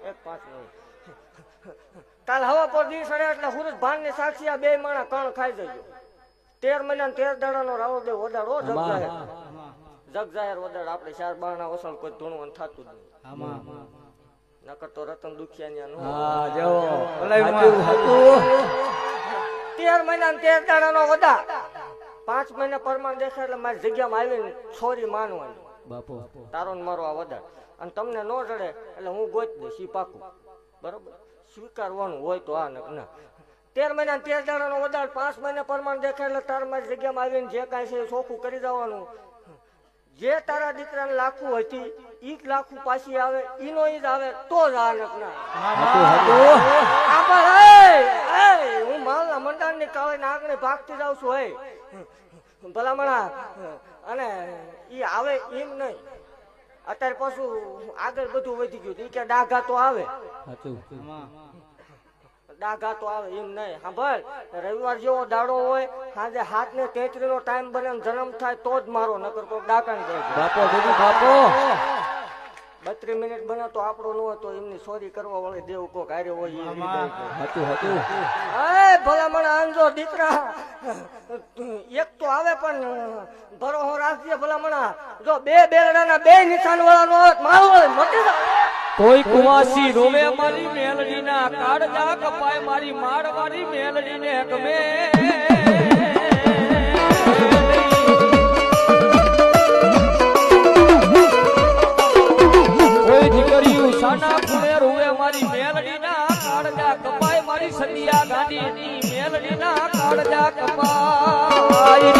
એક 5 મિનિટ કાલ હવા પર દી સડે એટલે સુરજ ભાન ની સાક્ષી આ બે માણા કણ ખાઈ જજો 13 મહિના 13 દાડાનો રાવો દે ઓદાડો જગ જાહેર ઓદાડ આપણે 4 બારણા ઓસણ કોઈ ધૂણું થતું જ નહીં નકર તો રતન દુખિયા નો 13 મહિના 13 દાડાનો ઓદા 5 મહિના પરમાન દેખાય એટલે મારી જગ્યામાં આવીને છોરી માનવાની બાપુ તારો ને મારો આ વદાડ અને તમને ન જડે એટલે હું ગોત દઈશ ઈ પાકું બરોબર સ્વીકારવાનું હોય તો આ ના 13 મહિના 13 દાડાનો વદાડ 5 મહિના પરમાન દેખાય એટલે તાર મારી જગ્યામાં આવીને જે કાંઈ છે ચોખ્ખું કરી જવાનું જે તારા દીકરાને લાખું હતી ઈ લાખું પાછી આવે ઈનો ઈ જ આવે તો જ આ નકના હું માલના મંડાણ ની કાળે નાગને ભાગતી જાઉં છું હે ભલામણા અને ઈ આવે એમ નહીં અત્યારે પાછું આગળ બધું વધી ગયું ઈ કે ડાઘા તો આવે ડાઘા તો આવે એમ નહીં સાંભળ રવિવાર જેવો દાડો હોય સાંજે 7 ને 33 નો ટાઈમ બને જન્મ થાય તો જ મારો નકર કોઈ ડાકા ને બાપો 32 મિનિટ બને તો આપણો ન હોય તો એમની સોરી કરવા વાળે દેવ કોક હારે હોય ભલામણ આંજો દીકરા એક તો આવે પણ ભરોહો રાખજે ભલામણા જો બે બેરડાના બે નિશાન વાળા નો મારો મટી જાય કોઈ કુવાસી રોવે મારી મેલડી ના કાળજા કપાય મારી માડ મારી મેલડી ને ગમે કોઈ દીકરી ઉષાના ખૂણે રોવે મારી મેલડી ના કાળજા કપાય મારી સદિયા ગાંધી ની મેલડી ના કાળજા કપાય